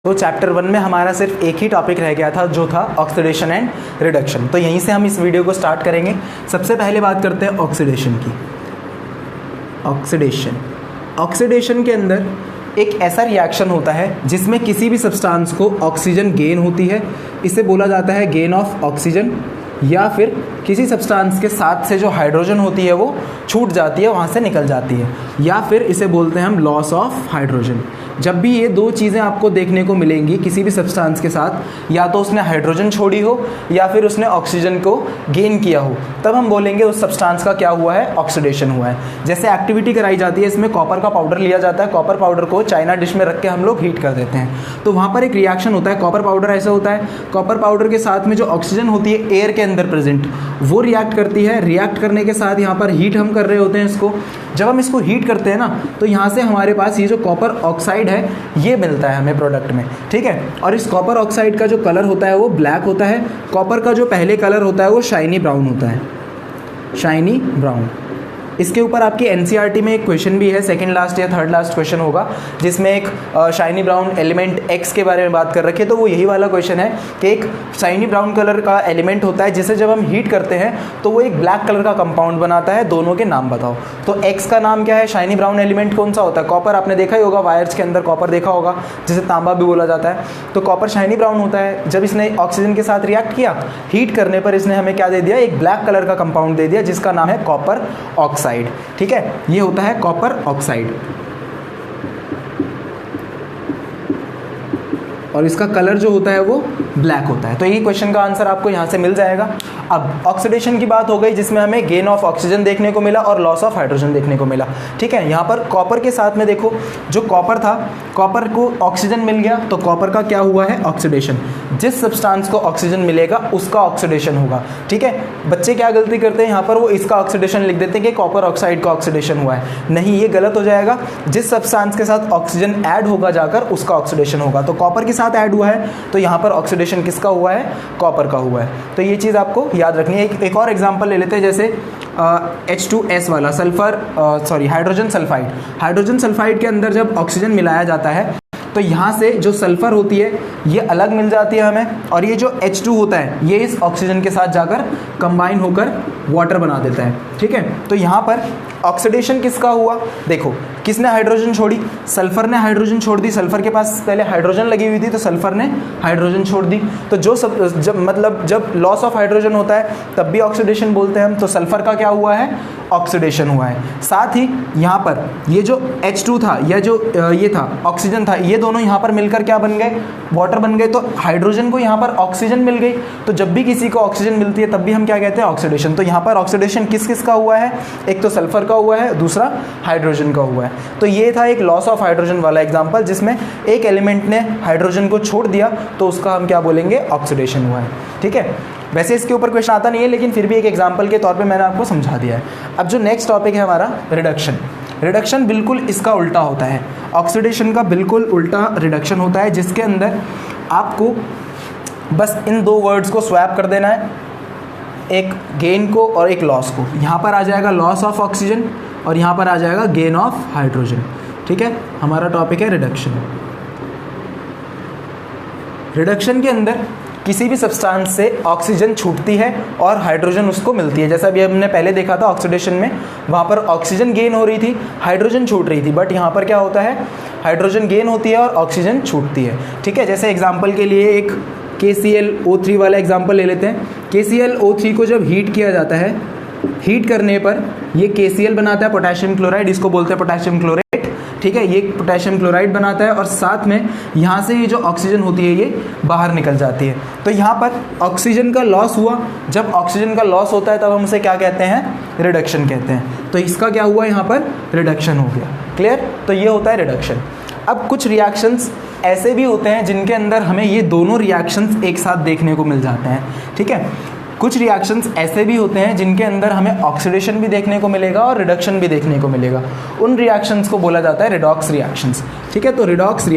तो चैप्टर 1 में हमारा सिर्फ एक ही टॉपिक रह गया था जो था ऑक्सीडेशन एंड रिडक्शन। तो यहीं से हम इस वीडियो को स्टार्ट करेंगे। सबसे पहले बात करते हैं ऑक्सीडेशन की। ऑक्सीडेशन के अंदर एक ऐसा रिएक्शन होता है जिसमें किसी भी सब्सटेंस को ऑक्सीजन गेन होती है, इसे बोला जाता है गेन ऑफ ऑक्सीजन, या फिर किसी सब्सटेंस के साथ से जो हाइड्रोजन होती है वो छूट जाती है, वहाँ से निकल जाती है, या फिर इसे बोलते हैं हम लॉस ऑफ हाइड्रोजन। जब भी ये दो चीज़ें आपको देखने को मिलेंगी किसी भी सब्सटेंस के साथ, या तो उसने हाइड्रोजन छोड़ी हो या फिर उसने ऑक्सीजन को गेन किया हो, तब हम बोलेंगे उस सब्सटेंस का क्या हुआ है, ऑक्सीडेशन हुआ है। जैसे एक्टिविटी कराई जाती है, इसमें कॉपर का पाउडर लिया जाता है, कॉपर पाउडर को चाइना डिश में रख के हम लोग हीट कर देते हैं, तो वहाँ पर एक रिएक्शन होता है। कॉपर पाउडर ऐसा होता है, कॉपर पाउडर के साथ में जो ऑक्सीजन होती है एयर के अंदर प्रेजेंट, वो रिएक्ट करती है। रिएक्ट करने के साथ यहाँ पर हीट हम कर रहे होते हैं इसको। जब हम इसको हीट करते हैं ना, तो यहाँ से हमारे पास ये जो कॉपर ऑक्साइड है ये मिलता है हमें प्रोडक्ट में, ठीक है। और इस कॉपर ऑक्साइड का जो कलर होता है वो ब्लैक होता है। कॉपर का जो पहले कलर होता है वो शाइनी ब्राउन होता है, शाइनी ब्राउन। इसके ऊपर आपकी एनसीईआरटी में एक क्वेश्चन भी है, सेकंड लास्ट या थर्ड लास्ट क्वेश्चन होगा, जिसमें एक शाइनी ब्राउन एलिमेंट एक्स के बारे में बात कर रखी है। तो वो यही वाला क्वेश्चन है कि एक शाइनी ब्राउन कलर का एलिमेंट होता है जिसे जब हम हीट करते हैं तो वो एक ब्लैक कलर का कंपाउंड बनाता है। दोनों के नाम बताओ। तो एक्स का नाम क्या है, शाइनी ब्राउन एलिमेंट कौन सा होता है, कॉपर। आपने देखा ही होगा, वायर्स के अंदर कॉपर देखा होगा, जिसे तांबा भी बोला जाता है। तो कॉपर शाइनी ब्राउन होता है। जब इसने ऑक्सीजन के साथ रिएक्ट किया, हीट करने पर इसने हमें क्या दे दिया, एक ब्लैक कलर का कंपाउंड दे दिया जिसका नाम है कॉपर ऑक्साइड, ठीक है। ये होता है कॉपर ऑक्साइड, और इसका कलर जो होता है वो ब्लैक होता है। तो यही क्वेश्चन का आंसर आपको यहाँ से मिल जाएगा। अब ऑक्सीडेशन की बात हो गई, जिसमें हमें गेन ऑफ ऑक्सीजन देखने को मिला और लॉस ऑफ हाइड्रोजन देखने को मिला, ठीक है। यहाँ पर कॉपर के साथ में देखो, जो कॉपर था, कॉपर को ऑक्सीजन मिल गया, तो कॉपर का क्या हुआ है, ऑक्सीडेशन। जिस सब्सटेंस को ऑक्सीजन मिलेगा उसका ऑक्सीडेशन होगा, ठीक है। बच्चे क्या गलती करते हैं, यहाँ पर वो इसका ऑक्सीडेशन लिख देते हैं कि कॉपर ऑक्साइड का ऑक्सीडेशन हुआ है। नहीं, ये गलत हो जाएगा। जिस सब्सटेंस के साथ ऑक्सीजन ऐड होगा जाकर उसका ऑक्सीडेशन होगा। तो कॉपर के साथ ऐड हुआ है तो यहाँ पर ऑक्सीडेशन किसका हुआ है, कॉपर का हुआ है। तो ये चीज़ आपको याद रखनी है। एक और एग्जांपल ले लेते हैं, जैसे H2S वाला हाइड्रोजन सल्फाइड। हाइड्रोजन सल्फाइड के अंदर जब ऑक्सीजन मिलाया जाता है तो यहाँ से जो सल्फर होती है ये अलग मिल जाती है हमें, और ये जो H2 होता है ये इस ऑक्सीजन के साथ जाकर कंबाइन होकर वाटर बना देता है, ठीक है। तो यहाँ पर ऑक्सीडेशन किसका हुआ, देखो किसने हाइड्रोजन छोड़ी, सल्फर ने हाइड्रोजन छोड़ दी। सल्फर के पास पहले हाइड्रोजन लगी हुई थी तो सल्फर ने हाइड्रोजन छोड़ दी। तो जब लॉस ऑफ हाइड्रोजन होता है तब भी ऑक्सीडेशन बोलते हैं हम। तो सल्फर का क्या हुआ है, ऑक्सीडेशन हुआ है। साथ ही यहाँ पर ये जो H2 था या जो ये था ऑक्सीजन था, ये दोनों यहाँ पर मिलकर क्या बन गए, वाटर बन गए। तो हाइड्रोजन को यहाँ पर ऑक्सीजन मिल गई। तो जब भी किसी को ऑक्सीजन मिलती है तब भी हम क्या कहते हैं, ऑक्सीडेशन। तो यहाँ पर ऑक्सीडेशन किस किस का हुआ है, एक तो सल्फर का हुआ है, दूसरा हाइड्रोजन का हुआ है। तो ये था एक लॉस ऑफ हाइड्रोजन वाला एग्जांपल, जिसमें एक एलिमेंट ने हाइड्रोजन को छोड़ दिया तो उसका हम क्या बोलेंगे, ऑक्सीडेशन हुआ है, ठीक है। वैसे इसके ऊपर क्वेश्चन आता नहीं है, लेकिन फिर भी एक एग्जांपल के तौर पे मैंने आपको समझा दिया है। अब जो नेक्स्ट टॉपिक है हमारा, रिडक्शन। रिडक्शन बिल्कुल इसका उल्टा होता है, ऑक्सीडेशन का बिल्कुल उल्टा रिडक्शन होता है, जिसके अंदर आपको बस इन दो वर्ड्स को स्वैप कर देना है, एक गेन को और एक लॉस को। यहाँ पर आ जाएगा लॉस ऑफ ऑक्सीजन और यहाँ पर आ जाएगा गेन ऑफ हाइड्रोजन, ठीक है। हमारा टॉपिक है रिडक्शन। रिडक्शन के अंदर किसी भी सब्सटेंस से ऑक्सीजन छूटती है और हाइड्रोजन उसको मिलती है। जैसा अभी हमने पहले देखा था ऑक्सीडेशन में, वहाँ पर ऑक्सीजन गेन हो रही थी, हाइड्रोजन छूट रही थी। बट यहाँ पर क्या होता है, हाइड्रोजन गेन होती है और ऑक्सीजन छूटती है, ठीक है। जैसे एग्जाम्पल के लिए एक KClO3 वाला एग्जाम्पल ले लेते हैं। KClO3 को जब हीट किया जाता है, हीट करने पर ये KCl बनाता है, पोटेशियम क्लोराइड, इसको बोलते हैं पोटेशियम क्लोराइड, ठीक है। ये पोटेशियम क्लोराइड बनाता है और साथ में यहाँ से ये जो ऑक्सीजन होती है ये बाहर निकल जाती है। तो यहाँ पर ऑक्सीजन का लॉस हुआ। जब ऑक्सीजन का लॉस होता है तब हम उसे क्या कहते हैं, रिडक्शन कहते हैं। तो इसका क्या हुआ, यहाँ पर रिडक्शन हो गया, क्लियर। तो ये होता है रिडक्शन। अब कुछ रिएक्शंस ऐसे भी होते हैं जिनके अंदर हमें ये दोनों रिएक्शंस एक साथ देखने को मिल जाते हैं, ठीक है। कुछ रिएक्शंस ऐसे भी होते हैं जिनके अंदर हमें ऑक्सीडेशन भी देखने को मिलेगा और रिडक्शन भी देखने को मिलेगा। उन रिएक्शंस को बोला जाता है रिडॉक्स रिएक्शंस, ठीक है। तो रिडॉक्स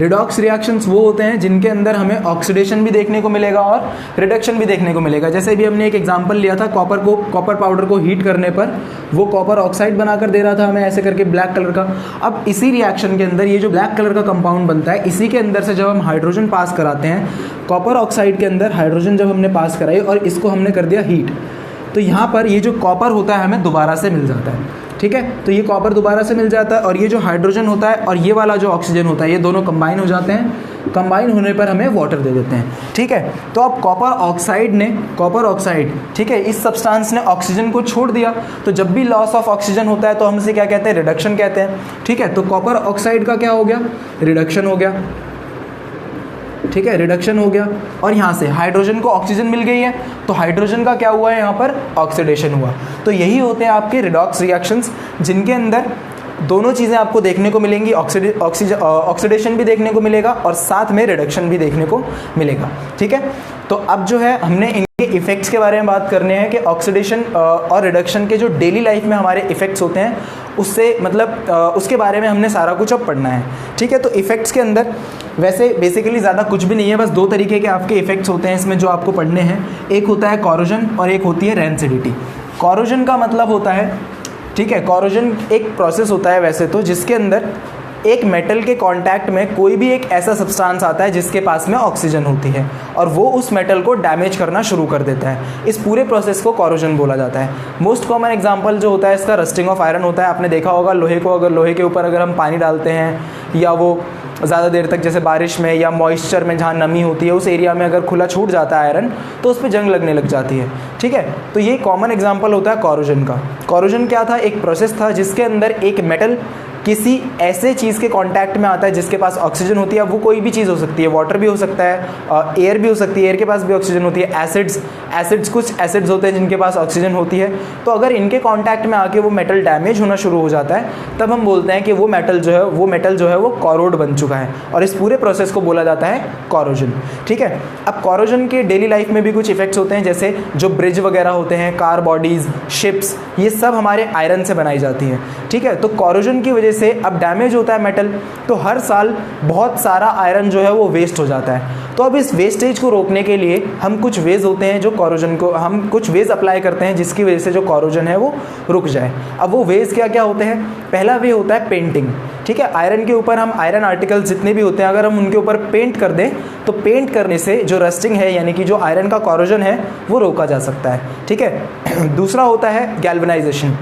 रिडॉक्स रिएक्शंस वो होते हैं जिनके अंदर हमें ऑक्सीडेशन भी देखने को मिलेगा और रिडक्शन भी देखने को मिलेगा। जैसे भी हमने एक एग्जांपल लिया था, कॉपर पाउडर को हीट करने पर वो कॉपर ऑक्साइड बनाकर दे रहा था हमें ऐसे करके ब्लैक कलर का। अब इसी रिएक्शन के अंदर ये जो ब्लैक कलर का कंपाउंड बनता है, इसी के अंदर से जब हम हाइड्रोजन पास कराते हैं, कॉपर ऑक्साइड के अंदर हाइड्रोजन जब हमने पास कराई और इसको हमने कर दिया हीट, तो यहाँ पर ये जो कॉपर होता है हमें दोबारा से मिल जाता है। ठीक है, तो ये कॉपर दोबारा से मिल जाता है और ये जो हाइड्रोजन होता है और ये वाला जो ऑक्सीजन होता है, ये दोनों कंबाइन हो जाते हैं। कंबाइन होने पर हमें वाटर दे देते हैं। ठीक है, तो अब कॉपर ऑक्साइड ठीक है, इस सब्सटेंस ने ऑक्सीजन को छोड़ दिया, तो जब भी लॉस ऑफ ऑक्सीजन होता है तो हम इसे क्या कहते हैं, रिडक्शन कहते हैं। ठीक है, तो कॉपर ऑक्साइड का क्या हो गया, रिडक्शन हो गया। ठीक है, रिडक्शन हो गया और यहाँ से हाइड्रोजन को ऑक्सीजन मिल गई है, तो हाइड्रोजन का क्या हुआ है, यहाँ पर ऑक्सीडेशन हुआ। तो यही होते हैं आपके रिडॉक्स रिएक्शंस, जिनके अंदर दोनों चीज़ें आपको देखने को मिलेंगी, ऑक्सीडेशन भी देखने को मिलेगा और साथ में रिडक्शन भी देखने को मिलेगा। ठीक है, तो अब जो है हमने इनके इफ़ेक्ट्स के बारे में बात करने हैं कि ऑक्सीडेशन और रिडक्शन के जो डेली लाइफ में हमारे इफ़ेक्ट्स होते हैं, उससे मतलब उसके बारे में हमने सारा कुछ अब पढ़ना है। ठीक है, तो इफ़ेक्ट्स के अंदर वैसे बेसिकली ज़्यादा कुछ भी नहीं है, बस दो तरीके के आपके इफ़ेक्ट्स होते हैं इसमें जो आपको पढ़ने हैं। एक होता है कॉरोजन और एक होती है रैंसिडिटी। कॉरोजन का मतलब होता है, ठीक है, कॉरोजन एक प्रोसेस होता है वैसे तो, जिसके अंदर एक मेटल के कांटेक्ट में कोई भी एक ऐसा सब्सटेंस आता है जिसके पास में ऑक्सीजन होती है और वो उस मेटल को डैमेज करना शुरू कर देता है। इस पूरे प्रोसेस को कॉरोजन बोला जाता है। मोस्ट कॉमन एग्जांपल जो होता है इसका रस्टिंग ऑफ आयरन होता है। आपने देखा होगा लोहे के ऊपर अगर हम पानी डालते हैं या वो ज़्यादा देर तक जैसे बारिश में या मॉइस्चर में जहाँ नमी होती है उस एरिया में अगर खुला छूट जाता है आयरन, तो उस पर जंग लगने लग जाती है। ठीक है, तो ये कॉमन एग्जांपल होता है कॉरोजन का। कॉरोजन क्या था, एक प्रोसेस था जिसके अंदर एक मेटल किसी ऐसे चीज़ के कांटेक्ट में आता है जिसके पास ऑक्सीजन होती है। अब वो कोई भी चीज़ हो सकती है, वाटर भी हो सकता है, एयर भी हो सकती है, एयर के पास भी ऑक्सीजन होती है, एसिड्स कुछ एसिड्स होते हैं जिनके पास ऑक्सीजन होती है। तो अगर इनके कांटेक्ट में आके वो मेटल डैमेज होना शुरू हो जाता है, तब हम बोलते हैं कि वो मेटल जो है वो कॉरोड बन चुका है और इस पूरे प्रोसेस को बोला जाता है कॉरोजन। ठीक है, अब कॉरोजन के डेली लाइफ में भी कुछ इफेक्ट्स होते हैं, जैसे जो ब्रिज वगैरह होते हैं, कार बॉडीज़, शिप्स, ये सब हमारे आयरन से बनाई जाती हैं। ठीक है, तो कॉरोजन की वजह से अब डैमेज होता है मेटल, तो हर साल बहुत सारा आयरन जो है वो वेस्ट हो जाता है। तो अब इस वेस्टेज को रोकने के लिए हम कुछ वेज होते हैं जो कॉरोजन को हम कुछ वेज अप्लाई करते हैं जिसकी वजह से जो कॉरोजन है वो रुक जाए। अब वो वेज क्या क्या होते हैं, पहला वे होता है पेंटिंग। ठीक है, आयरन के ऊपर हम आयरन आर्टिकल्स जितने भी होते हैं अगर हम उनके ऊपर पेंट कर दें तो पेंट करने से जो रस्टिंग है यानी कि जो आयरन का कॉरोजन है वो रोका जा सकता है। ठीक है, दूसरा होता है गैल्वेनाइजेशन।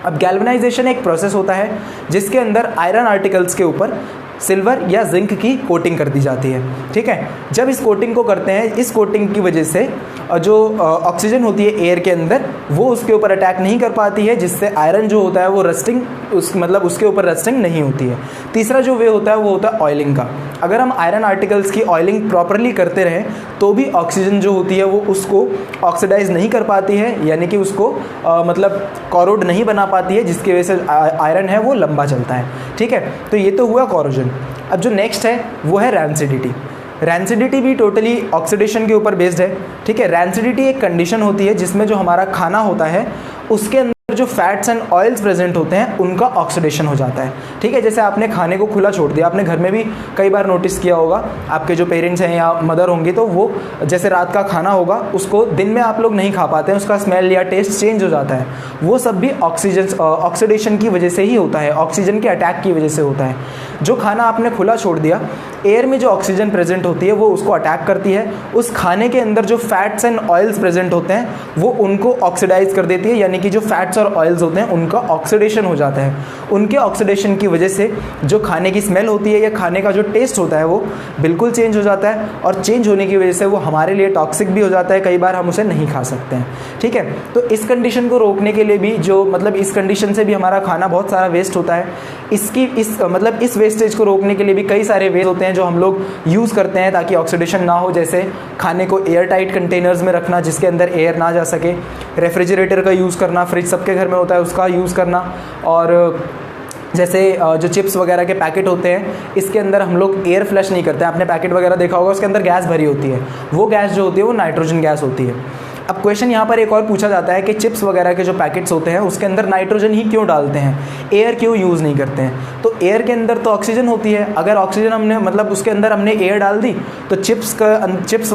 अब गैल्वेनाइजेशन एक प्रोसेस होता है जिसके अंदर आयरन आर्टिकल्स के ऊपर सिल्वर या जिंक की कोटिंग कर दी जाती है। ठीक है, जब इस कोटिंग को करते हैं, इस कोटिंग की वजह से जो ऑक्सीजन होती है एयर के अंदर वो उसके ऊपर अटैक नहीं कर पाती है, जिससे आयरन जो होता है वो रस्टिंग उसके ऊपर रस्टिंग नहीं होती है। तीसरा जो वे होता है वो होता है ऑयलिंग का। अगर हम आयरन आर्टिकल्स की ऑयलिंग प्रॉपरली करते रहें तो भी ऑक्सीजन जो होती है वो उसको ऑक्सीडाइज नहीं कर पाती है, यानी कि उसको मतलब कॉरोड नहीं बना पाती है, जिसकी वजह से आयरन है वो लंबा चलता है। ठीक है, तो ये तो हुआ कॉरोजन। अब जो नेक्स्ट है वो है रैंसिडिटी। रैंसिडिटी भी टोटली ऑक्सीडेशन के ऊपर बेस्ड है। ठीक है, रैंसिडिटी एक कंडीशन होती है जिसमें जो हमारा खाना होता है उसके अंदर जो फैट्स एंड ऑयल्स प्रेजेंट होते हैं उनका ऑक्सीडेशन हो जाता है। ठीक है, जैसे आपने खाने को खुला छोड़ दिया, आपने घर में भी कई बार नोटिस किया होगा, आपके जो पेरेंट्स हैं या मदर होंगी तो वो जैसे रात का खाना होगा उसको दिन में आप लोग नहीं खा पाते हैं, उसका स्मेल या टेस्ट चेंज हो जाता है। वो सब भी ऑक्सीडेशन की वजह से ही होता है, ऑक्सीजन के अटैक की वजह से होता है। जो खाना आपने खुला छोड़ दिया, एयर में जो ऑक्सीजन प्रेजेंट होती है वो उसको अटैक करती है, उस खाने के अंदर जो फैट्स एंड ऑयल्स प्रेजेंट होते हैं वो उनको ऑक्सीडाइज कर देती है, यानी कि जो फैट्स और ऑयल्स होते हैं उनका ऑक्सीडेशन हो जाता है। उनके ऑक्सीडेशन की वजह से जो खाने की स्मेल होती है या खाने का जो टेस्ट होता है वो बिल्कुल चेंज हो जाता है, और चेंज होने की वजह से वो हमारे लिए टॉक्सिक भी हो जाता है, कई बार हम उसे नहीं खा सकते हैं। ठीक है, तो इस कंडीशन को रोकने के लिए भी जो मतलब इस कंडीशन से भी हमारा खाना बहुत सारा वेस्ट होता है। इस वेस्टेज को रोकने के लिए भी कई सारे वेज होते हैं जो हम लोग यूज़ करते हैं ताकि ऑक्सीडेशन ना हो, जैसे खाने को एयर टाइट कंटेनर्स में रखना जिसके अंदर एयर ना जा सके, रेफ्रिजरेटर का यूज़ करना, फ्रिज सबके घर में होता है उसका यूज़ करना, और जैसे जो चिप्स वगैरह के पैकेट होते हैं इसके अंदर हम लोग एयर फ्लश नहीं करते हैं। आपने पैकेट वगैरह देखा होगा उसके अंदर गैस भरी होती है, वो गैस जो होती है वो नाइट्रोजन गैस होती है। अब क्वेश्चन यहाँ पर एक और पूछा जाता है कि चिप्स वगैरह के जो पैकेट्स होते हैं उसके अंदर नाइट्रोजन ही क्यों डालते हैं, एयर क्यों यूज़ नहीं करते हैं। तो एयर के अंदर तो ऑक्सीजन होती है, अगर ऑक्सीजन हमने मतलब उसके अंदर हमने एयर डाल दी तो चिप्स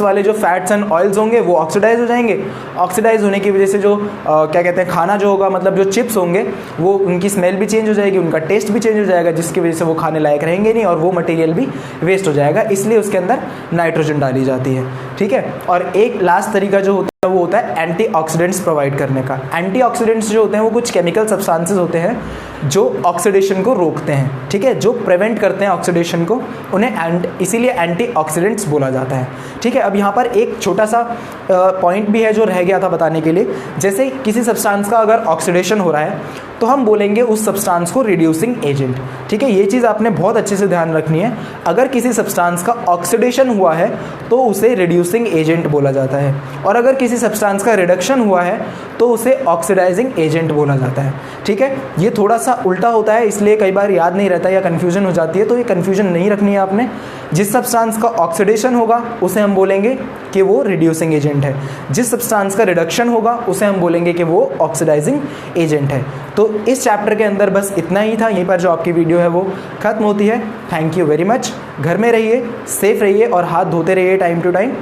वाले जो फैट्स एंड ऑयल्स होंगे वो ऑक्सीडाइज हो जाएंगे। ऑक्सीडाइज होने की वजह से जो क्या कहते हैं खाना जो होगा, मतलब जो चिप्स होंगे वो उनकी स्मेल भी चेंज हो जाएगी, उनका टेस्ट भी चेंज हो जाएगा, जिसकी वजह से वो खाने लायक रहेंगे नहीं और वो मटेरियल भी वेस्ट हो जाएगा। इसलिए उसके अंदर नाइट्रोजन डाली जाती है, ठीक है। और एक लास्ट तरीका जो होता है वो होता है एंटीऑक्सीडेंट्स प्रोवाइड करने का। एंटीऑक्सीडेंट्स जो होते हैं वो कुछ केमिकल सब्सटेंसेस होते हैं जो ऑक्सीडेशन को रोकते हैं, ठीक है, जो प्रिवेंट करते हैं ऑक्सीडेशन को, उन्हें इसीलिए एंटीऑक्सीडेंट्स बोला जाता है, ठीक है। अब यहाँ पर एक छोटा सा पॉइंट भी है जो रह गया था बताने के लिए। जैसे किसी सब्सटेंस का अगर ऑक्सीडेशन हो रहा है तो हम बोलेंगे उस सब्सटेंस को रिड्यूसिंग एजेंट, ठीक है। ये चीज़ आपने बहुत अच्छे से ध्यान रखनी है। अगर किसी सब्सटेंस का ऑक्सीडेशन हुआ है तो उसे रिड्यूसिंग एजेंट बोला जाता है, और अगर किसी सब्सटेंस का रिडक्शन हुआ है तो उसे ऑक्सीडाइजिंग एजेंट बोला जाता है, ठीक है। ये थोड़ा सा उल्टा होता है, इसलिए कई बार याद नहीं रहता या कन्फ्यूजन हो जाती है, तो ये कन्फ्यूजन नहीं रखनी है आपने। जिस सब्सटेंस का ऑक्सीडेशन होगा उसे हम बोलेंगे कि वो रिड्यूसिंग एजेंट है, जिस सब्सटेंस का रिडक्शन होगा उसे हम बोलेंगे कि वो ऑक्सीडाइजिंग एजेंट है। तो इस चैप्टर के अंदर बस इतना ही था। यहीं पर जो आपकी वीडियो है वो खत्म होती है। Thank you very much. घर में रहिए, सेफ रहिए और हाथ धोते रहिए टाइम टू टाइम।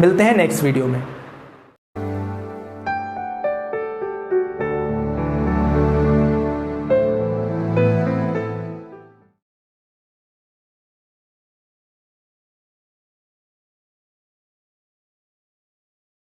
मिलते हैं नेक्स्ट वीडियो में।